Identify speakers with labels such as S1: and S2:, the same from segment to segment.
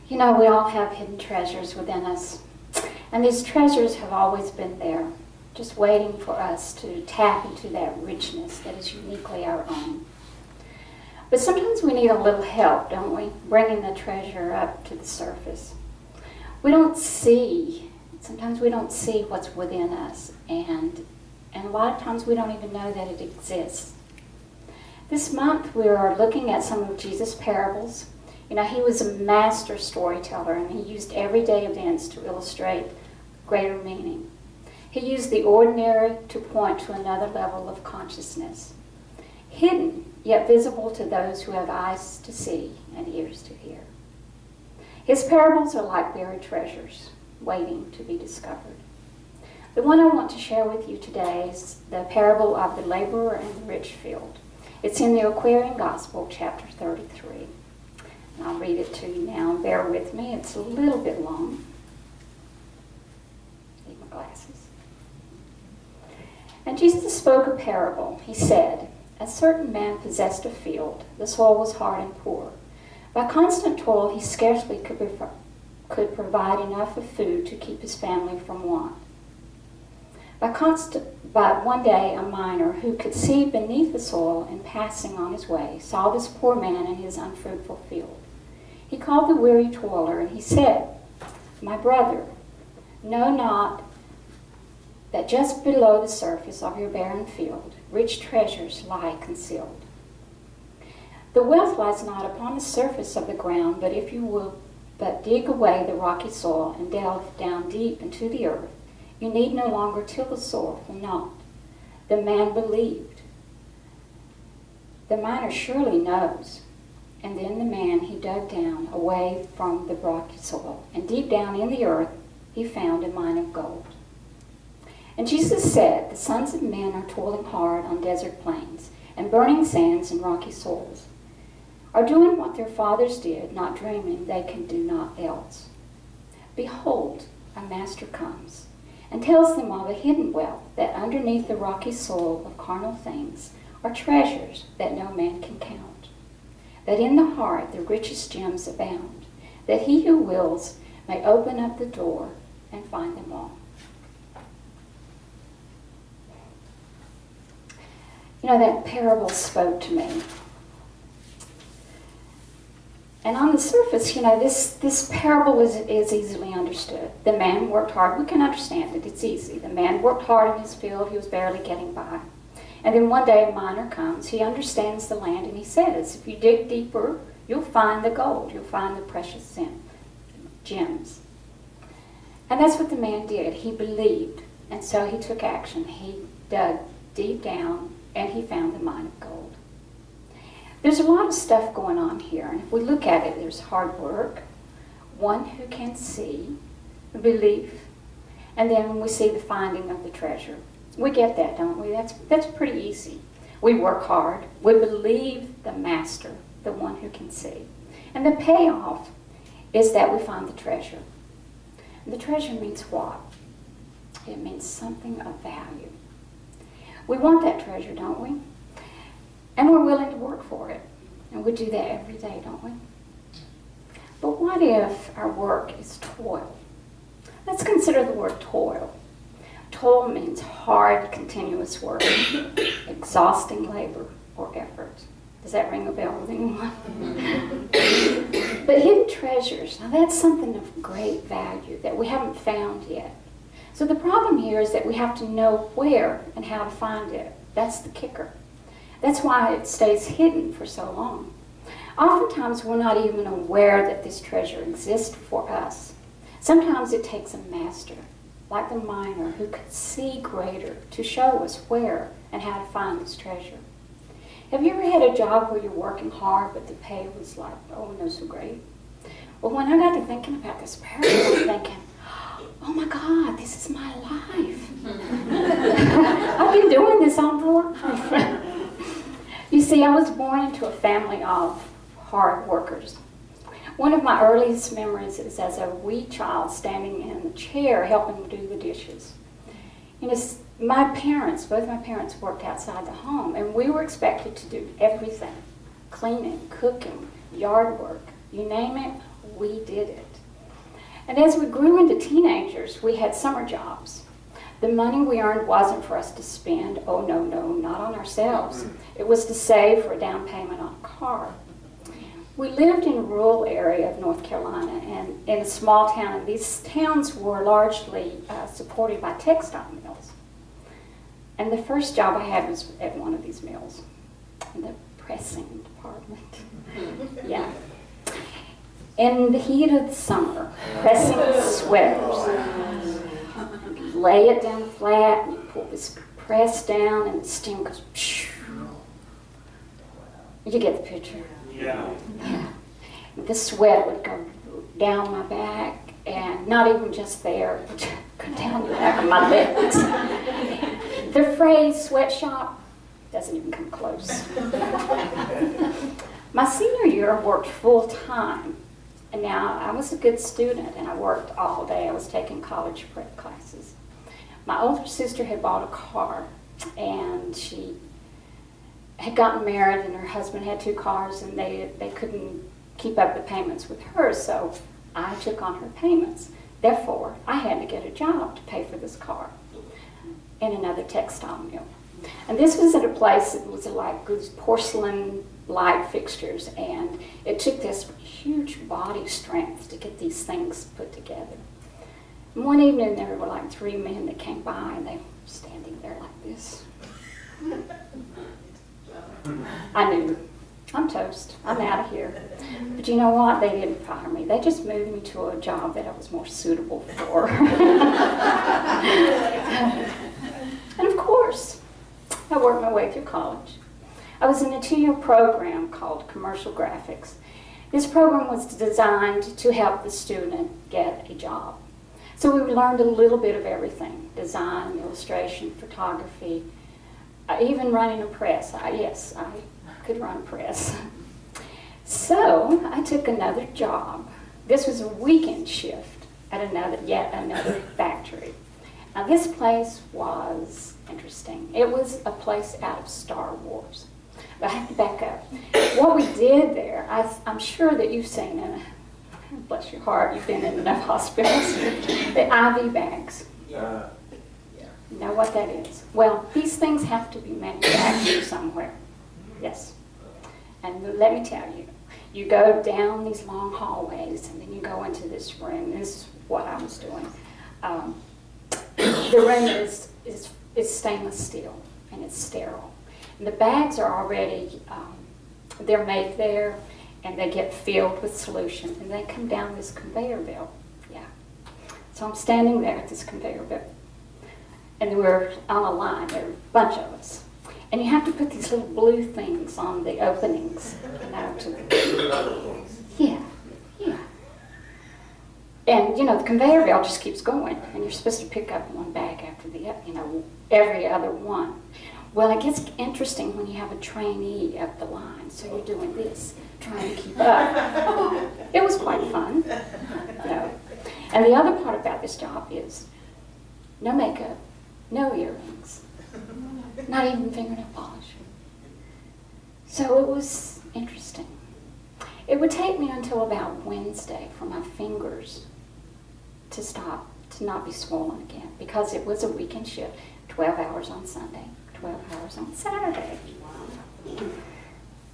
S1: You know, we all have hidden treasures within us. And these treasures have always been there, just waiting for us to tap into that richness that is uniquely our own. But sometimes we need a little help, don't we? Bringing the treasure up to the surface. Sometimes we don't see what's within us. And a lot of times we don't even know that it exists. This month we are looking at some of Jesus' parables. You know, he was a master storyteller, and he used everyday events to illustrate greater meaning. He used the ordinary to point to another level of consciousness, hidden yet visible to those who have eyes to see and ears to hear. His parables are like buried treasures, waiting to be discovered. The one I want to share with you today is the parable of the laborer and the rich field. It's in the Aquarian Gospel, chapter 33. And I'll read it to you now. Bear with me. It's a little bit long. Need my glasses. And Jesus spoke a parable. He said, "A certain man possessed a field. The soil was hard and poor. By constant toil, he scarcely could provide enough of food to keep his family from want. But one day, a miner who could see beneath the soil and passing on his way saw this poor man in his unfruitful field. He called the weary toiler, and he said, 'My brother, know not that just below the surface of your barren field, rich treasures lie concealed. The wealth lies not upon the surface of the ground, but if you will but dig away the rocky soil and delve down deep into the earth, you need no longer till the soil for naught.' The man believed. The miner surely knows. And then the man, he dug down away from the rocky soil, and deep down in the earth he found a mine of gold. And Jesus said, 'The sons of men are toiling hard on desert plains, and burning sands and rocky soils, are doing what their fathers did, not dreaming they can do naught else. Behold, a master comes, and tells them of a hidden wealth, that underneath the rocky soil of carnal things are treasures that no man can count. That in the heart the richest gems abound, that he who wills may open up the door and find them all.'" You know, that parable spoke to me. And on the surface, you know, this parable is easily understood. The man worked hard. We can understand it. It's easy. The man worked hard in his field. He was barely getting by. And then one day a miner comes. He understands the land, and he says, "If you dig deeper, you'll find the gold. You'll find the precious gems." And that's what the man did. He believed, and so he took action. He dug deep down, and he found the mine of gold. There's a lot of stuff going on here, and if we look at it, there's hard work, one who can see, belief, and then we see the finding of the treasure. We get that, don't we? That's pretty easy. We work hard. We believe the master, the one who can see. And the payoff is that we find the treasure. And the treasure means what? It means something of value. We want that treasure, don't we? And we're willing to work for it. And we do that every day, don't we? But what if our work is toil? Let's consider the word toil. Toil means hard, continuous work, exhausting labor or effort. Does that ring a bell with anyone? But hidden treasures, now that's something of great value that we haven't found yet. So the problem here is that we have to know where and how to find it. That's the kicker. That's why it stays hidden for so long. Oftentimes we're not even aware that this treasure exists for us. Sometimes it takes a master, like the miner, who could see greater to show us where and how to find this treasure. Have you ever had a job where you're working hard but the pay was like, oh, no, so great? Well, when I got to thinking about this parable, I'm thinking, oh my God, this is my life. I've been doing this all my life. You see, I was born into a family of hard workers. One of my earliest memories is as a wee child standing in a chair helping do the dishes. You know, both my parents worked outside the home, and we were expected to do everything. Cleaning, cooking, yard work, you name it, we did it. And as we grew into teenagers, we had summer jobs. The money we earned wasn't for us to spend, oh no, not on ourselves. It was to save for a down payment on a car. We lived in a rural area of North Carolina and in a small town, and these towns were largely supported by textile mills. And the first job I had was at one of these mills, in the pressing department. Yeah. In the heat of the summer, pressing sweaters. You lay it down flat, and you pull this press down, and the steam goes, pshh. You get the picture.
S2: Yeah.
S1: The sweat would go down my back, and not even just there, it would go down the back of my legs. The phrase sweatshop doesn't even come close. My senior year, I worked full time. And now I was a good student, and I worked all day. I was taking college prep classes. My older sister had bought a car, and she had gotten married, and her husband had 2 cars, and they couldn't keep up the payments with her, so I took on her payments. Therefore, I had to get a job to pay for this car in another textile mill. And this was at a place that was like these porcelain light fixtures, and it took this huge body strength to get these things put together. And one evening there were like 3 men that came by, and they were standing there like this. I knew, I'm toast, I'm out of here. But you know what? They didn't fire me. They just moved me to a job that I was more suitable for. And of course, I worked my way through college. I was in a 2-year program called Commercial Graphics. This program was designed to help the student get a job. So we learned a little bit of everything: design, illustration, photography, even running a press. Yes, I could run a press. So I took another job. This was a weekend shift at yet another factory. Now this place was interesting. It was a place out of Star Wars. But I have to back up. What we did there, I'm sure that you've seen it. Bless your heart, you've been in enough hospitals. The IV bags.
S2: Yeah.
S1: You know what that is? Well, these things have to be manufactured somewhere. Yes. And let me tell you, you go down these long hallways, and then you go into this room. This is what I was doing. The room is stainless steel, and it's sterile. And the bags are already, they're made there, and they get filled with solution, and they come down this conveyor belt. Yeah. So I'm standing there at this conveyor belt, and we're on a line. There are a bunch of us. And you have to put these little blue things on the openings, you know, yeah. And, you know, the conveyor belt just keeps going, and you're supposed to pick up one bag after the other, you know, every other one. Well, it gets interesting when you have a trainee up the line, so you're doing this, trying to keep up. It was quite fun, you know. And the other part about this job is no makeup, no earrings, not even fingernail polish. So it was interesting. It would take me until about Wednesday for my fingers to stop, to not be swollen again, because it was a weekend shift, 12 hours on Sunday, 12 hours on Saturday.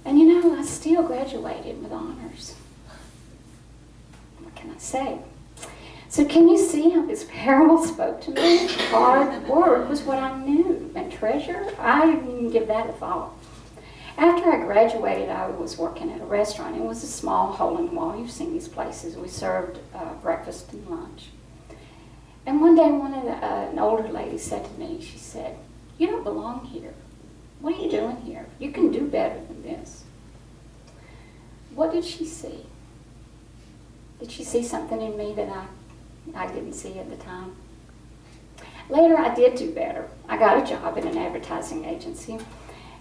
S1: And you know, I still graduated with honors. What can I say? So can you see how this parable spoke to me? Hard work was what I knew, and treasure, I didn't even give that a thought. After I graduated, I was working at a restaurant. It was a small hole-in-the-wall. You've seen these places. We served breakfast and lunch. And one day, an older lady said to me, she said, "You don't belong here. What are you doing here? You can do better than this." What did she see? Did she see something in me that I didn't see at the time? Later, I did do better. I got a job at an advertising agency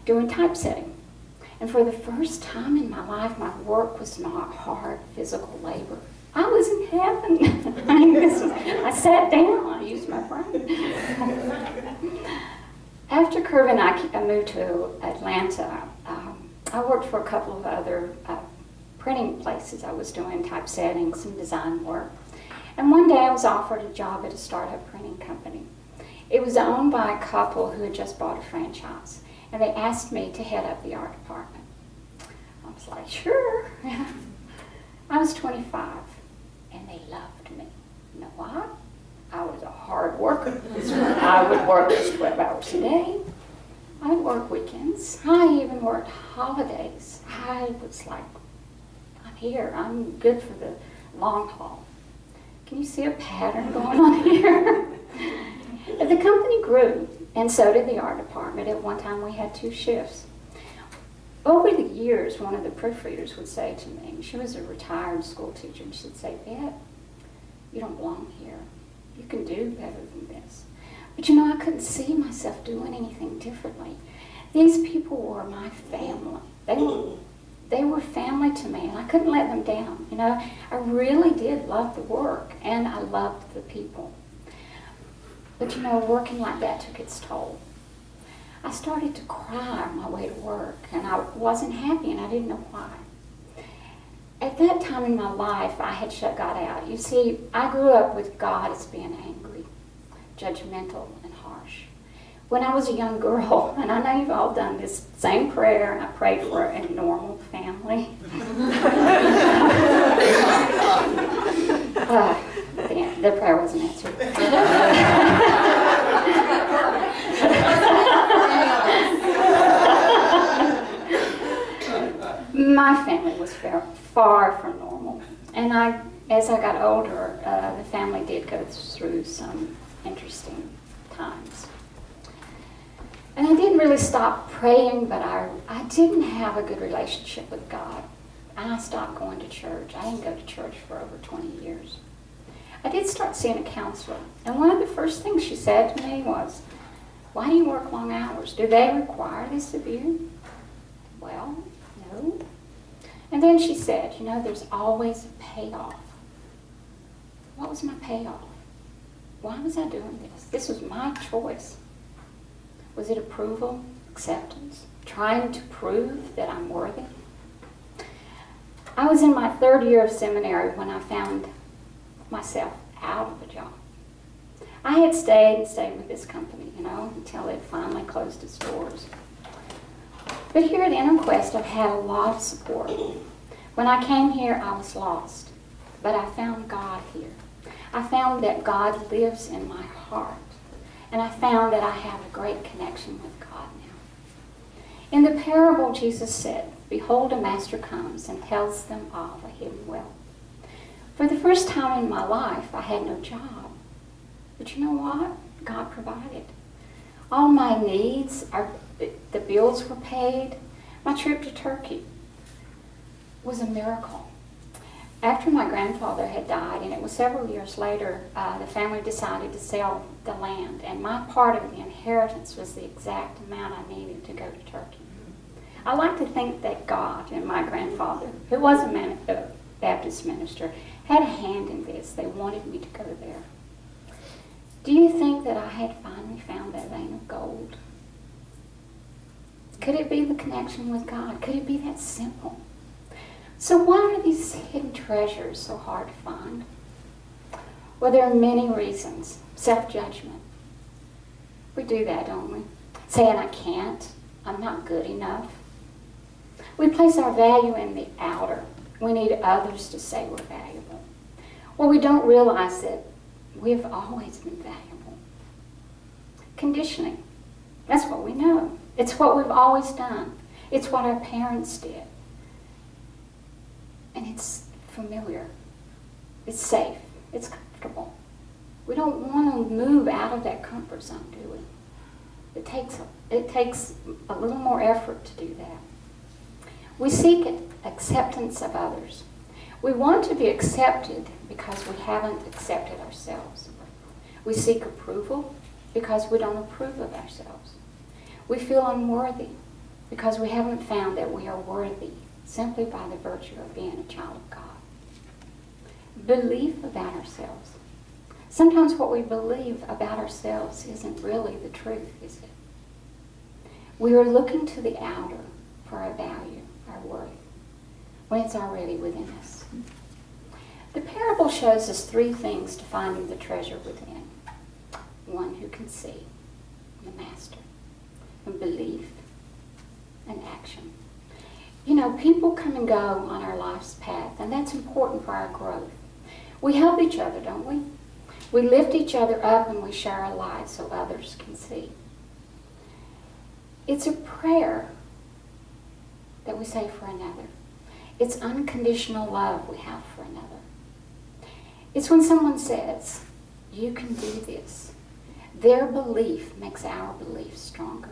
S1: doing typesetting. And for the first time in my life, my work was not hard physical labor. I was in heaven. I sat down. I used my brain. After Curve and I moved to Atlanta, I worked for a couple of other printing places. I was doing typesetting, some design work. And one day I was offered a job at a startup printing company. It was owned by a couple who had just bought a franchise, and they asked me to head up the art department. I was like, sure. I was 25, and they loved me. You know why? I was a hard worker. I would work 12 hours a day. I would work weekends. I even worked holidays. I was like, I'm here. I'm good for the long haul. Can you see a pattern going on here? The company grew, and so did the art department. At one time, we had 2 shifts. Over the years, one of the proofreaders would say to me, she was a retired school teacher, and she'd say, Bette, you don't belong here. You can do better than this. But you know, I couldn't see myself doing anything differently. These people were my family. They were family to me, and I couldn't let them down. You know, I really did love the work, and I loved the people. But you know, working like that took its toll. I started to cry on my way to work, and I wasn't happy, and I didn't know why. At that time in my life, I had shut God out. You see, I grew up with God as being angry, judgmental, and harsh. When I was a young girl, and I know you've all done this same prayer, I prayed for a normal family. The prayer wasn't answered. My family was far from normal. And as I got older, the family did go through some interesting times. And I didn't really stop praying, but I didn't have a good relationship with God. And I stopped going to church. I didn't go to church for over 20 years. I did start seeing a counselor. And one of the first things she said to me was, why do you work long hours? Do they require this of you? Well, no. And then she said, you know, there's always a payoff. What was my payoff? Why was I doing this? This was my choice. Was it approval, acceptance, trying to prove that I'm worthy? I was in my 3rd year of seminary when I found myself out of a job. I had stayed with this company, you know, until it finally closed its doors. But here at InterQuest, I've had a lot of support. When I came here, I was lost, but I found God here. I found that God lives in my heart, and I found that I have a great connection with God now. In the parable, Jesus said, behold, a master comes and tells them of a hidden wealth. For the first time in my life, I had no job. But you know what? God provided. All my needs, the bills were paid. My trip to Turkey was a miracle. After my grandfather had died, and it was several years later, the family decided to sell the land, and my part of the inheritance was the exact amount I needed to go to Turkey. I like to think that God and my grandfather, who was a Baptist minister, had a hand in this. They wanted me to go there. Do you think that I had finally found that vein of gold? Could it be the connection with God? Could it be that simple? So why are these hidden treasures so hard to find? Well, there are many reasons. Self-judgment. We do that, don't we? Saying, I can't. I'm not good enough. We place our value in the outer. We need others to say we're valuable. Well, we don't realize that we've always been valuable. Conditioning. That's what we know. It's what we've always done. It's what our parents did. And it's familiar. It's safe. It's comfortable. We don't want to move out of that comfort zone, do we? It takes a little more effort to do that. We seek acceptance of others. We want to be accepted because we haven't accepted ourselves. We seek approval because we don't approve of ourselves. We feel unworthy because we haven't found that we are worthy simply by the virtue of being a child of God. Belief about ourselves. Sometimes what we believe about ourselves isn't really the truth, is it? We are looking to the outer for our value, our worth. when it's already within us. The parable shows us three things to finding the treasure within. One who can see, the master, and belief, and action. You know, people come and go on our life's path, and that's important for our growth. We help each other, don't we? We lift each other up and we share our lives so others can see. It's a prayer that we say for another. It's unconditional love we have for another. It's when someone says, you can do this. Their belief makes our belief stronger.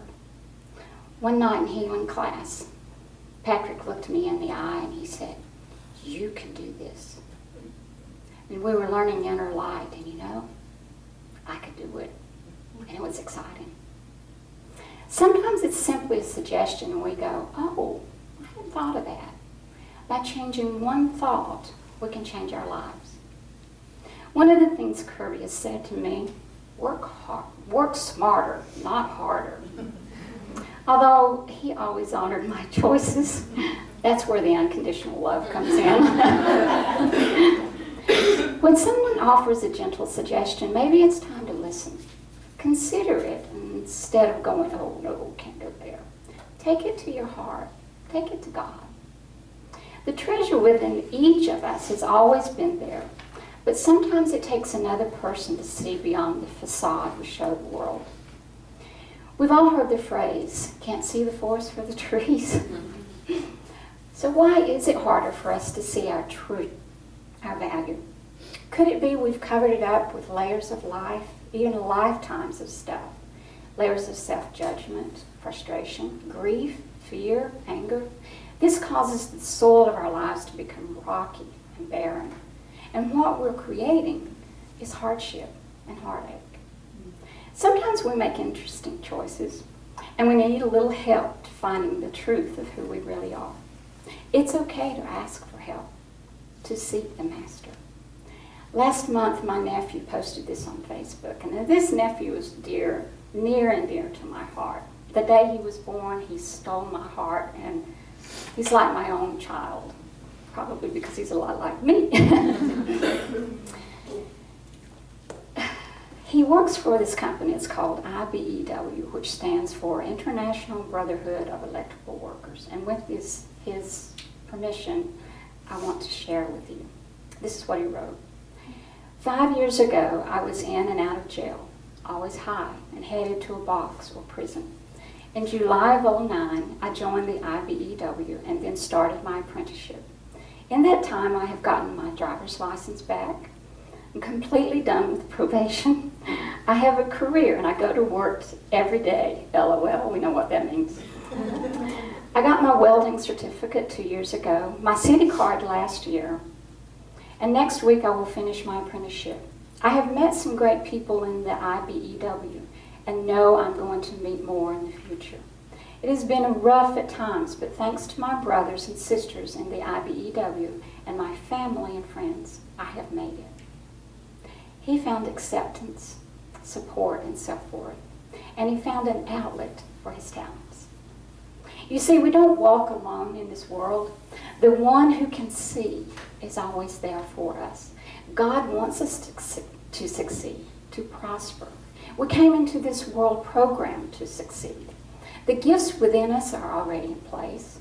S1: One night in healing class, Patrick looked me in the eye and he said, you can do this. And we were learning inner light, and you know, I could do it. And it was exciting. Sometimes it's simply a suggestion and we go, oh, I hadn't thought of that. By changing one thought, we can change our lives. One of the things Kirby has said to me, work smarter, not harder. Although he always honored my choices, that's where the unconditional love comes in. When someone offers a gentle suggestion, maybe it's time to listen. Consider it instead of going, oh no, can't go there. Take it to your heart. Take it to God. The treasure within each of us has always been there, but sometimes it takes another person to see beyond the facade we show the world. We've all heard the phrase, can't see the forest for the trees. So why is it harder for us to see our truth, our value? Could it be we've covered it up with layers of life, even lifetimes of stuff? Layers of self-judgment, frustration, grief, fear, anger. This causes the soil of our lives to become rocky and barren. And what we're creating is hardship and heartache. Sometimes we make interesting choices, and we need a little help to finding the truth of who we really are. It's okay to ask for help, to seek the master. Last month, my nephew posted this on Facebook, and this nephew is near and dear to my heart. The day he was born, he stole my heart, and he's like my own child, probably because he's a lot like me. He works for this company. It's called IBEW, which stands for International Brotherhood of Electrical Workers. And with his permission, I want to share with you. This is what he wrote. 5 years ago, I was in and out of jail, always high, and headed to a box or prison. In July of '09, I joined the IBEW and then started my apprenticeship. In that time, I have gotten my driver's license back. I'm completely done with probation. I have a career and I go to work every day. LOL, we know what that means. I got my welding certificate 2 years ago, my city card last year, and next week I will finish my apprenticeship. I have met some great people in the IBEW and know I'm going to meet more in the future. It has been rough at times, but thanks to my brothers and sisters in the IBEW and my family and friends, I have made it. He found acceptance, support, and self-worth, and he found an outlet for his talents. You see, we don't walk alone in this world. The one who can see is always there for us. God wants us to succeed, to prosper. We came into this world programmed to succeed. The gifts within us are already in place.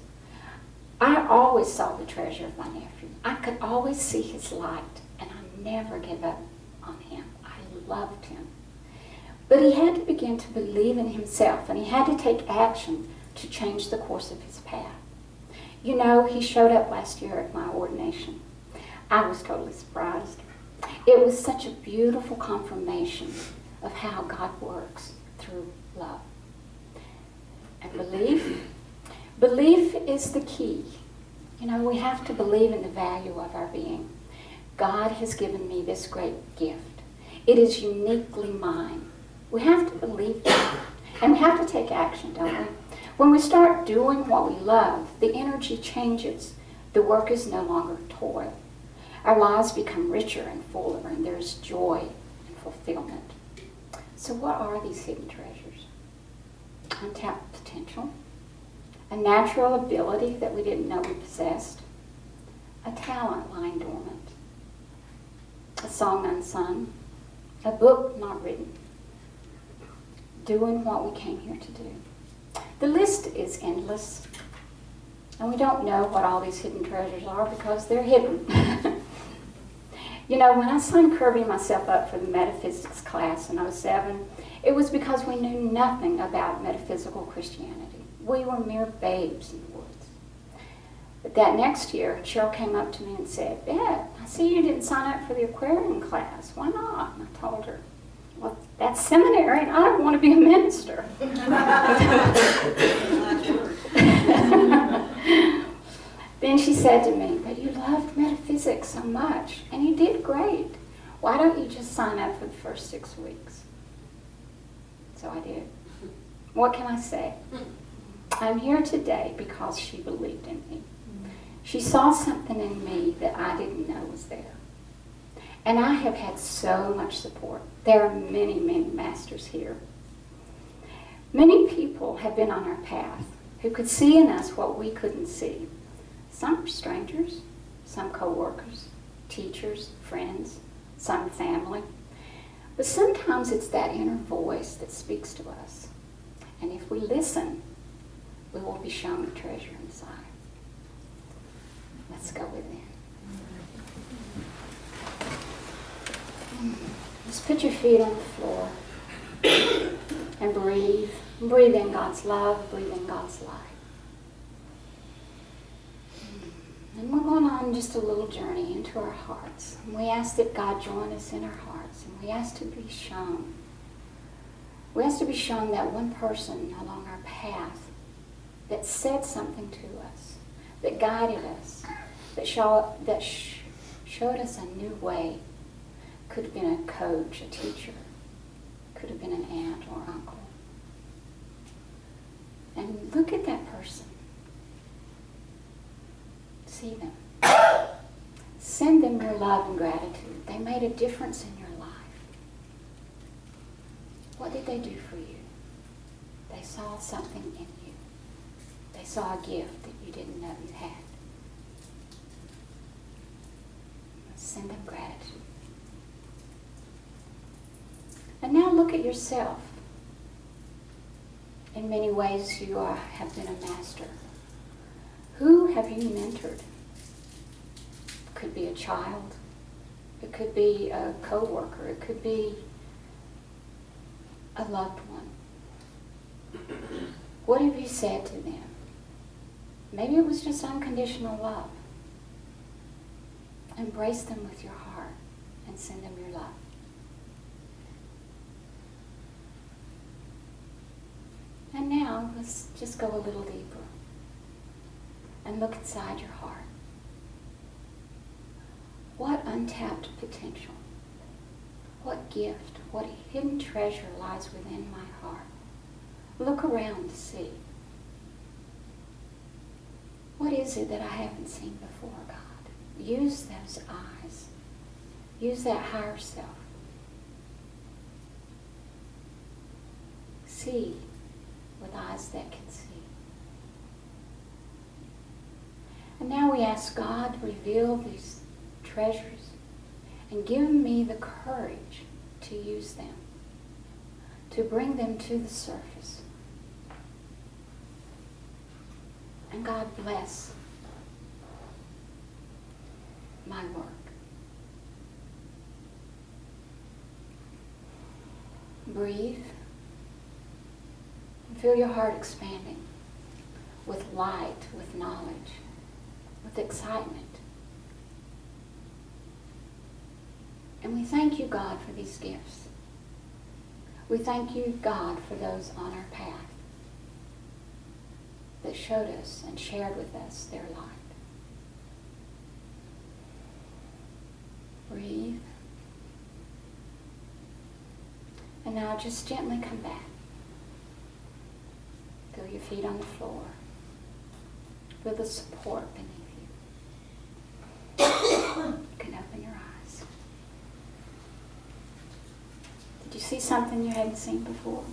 S1: I always saw the treasure of my nephew. I could always see his light, and I never gave up on him. I loved him. But he had to begin to believe in himself, and he had to take action to change the course of his path. You know, he showed up last year at my ordination. I was totally surprised. It was such a beautiful confirmation of how God works through love. And belief is the key. You know, we have to believe in the value of our being. God has given me this great gift. It is uniquely mine. We have to believe that. And we have to take action, don't we? When we start doing what we love, the energy changes. The work is no longer toil. Our lives become richer and fuller, and there's joy and fulfillment. So what are these hidden treasures? Untapped potential, a natural ability that we didn't know we possessed, a talent lying dormant, a song unsung, a book not written, doing what we came here to do. The list is endless, and we don't know what all these hidden treasures are because they're hidden. You know, when I signed Kirby and myself up for the metaphysics class in '07, it was because we knew nothing about metaphysical Christianity. We were mere babes in the woods. But that next year, Cheryl came up to me and said, "Bette, I see you didn't sign up for the aquarium class. Why not?" And I told her, "Well, that's seminary, and I don't want to be a minister." Then she said to me, "But you loved metaphysics so much, and you did great. Why don't you just sign up for the first 6 weeks?" So I did. What can I say? I'm here today because she believed in me. She saw something in me that I didn't know was there. And I have had so much support. There are many, many masters here. Many people have been on our path who could see in us what we couldn't see. Some are strangers, some co-workers, teachers, friends, some family. But sometimes it's that inner voice that speaks to us. And if we listen, we will be shown the treasure inside. Let's go within. Just put your feet on the floor and breathe. Breathe in God's love, breathe in God's light. And we're going on just a little journey into our hearts. And we ask that God join us in our hearts. And we ask to be shown. We ask to be shown that one person along our path that said something to us, that guided us, that showed us a new way. Could have been a coach, a teacher. Could have been an aunt or uncle. And look at that person. See them. Send them your love and gratitude. They made a difference in your life. What did they do for you? They saw something in you. They saw a gift that you didn't know you had. Send them gratitude. And now look at yourself. In many ways you have been a master. Who have you mentored? It could be a child. It could be a co-worker. It could be a loved one. What have you said to them? Maybe it was just unconditional love. Embrace them with your heart and send them your love. And now, let's just go a little deeper and look inside your heart. What untapped potential, what gift, what hidden treasure lies within my heart? Look around to see. What is it that I haven't seen before, God? Use those eyes. Use that higher self. See with eyes that can see. And now we ask God to reveal these treasures and give me the courage to use them, to bring them to the surface. And God bless my work. Breathe. And feel your heart expanding with light, with knowledge, with excitement. And we thank you, God, for these gifts. We thank you, God, for those on our path that showed us and shared with us their light. Breathe. And now just gently come back. Feel your feet on the floor. Feel the support beneath you. You can open your eyes. Did you see something you hadn't seen before?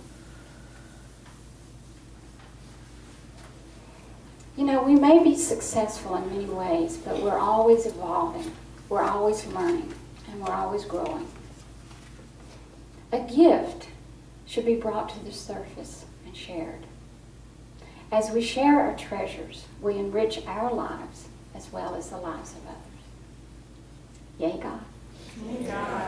S1: You know, we may be successful in many ways, but we're always evolving. We're always learning, and we're always growing. A gift should be brought to the surface and shared. As we share our treasures, we enrich our lives as well as the lives of others. Yay, God.
S2: Yay, God.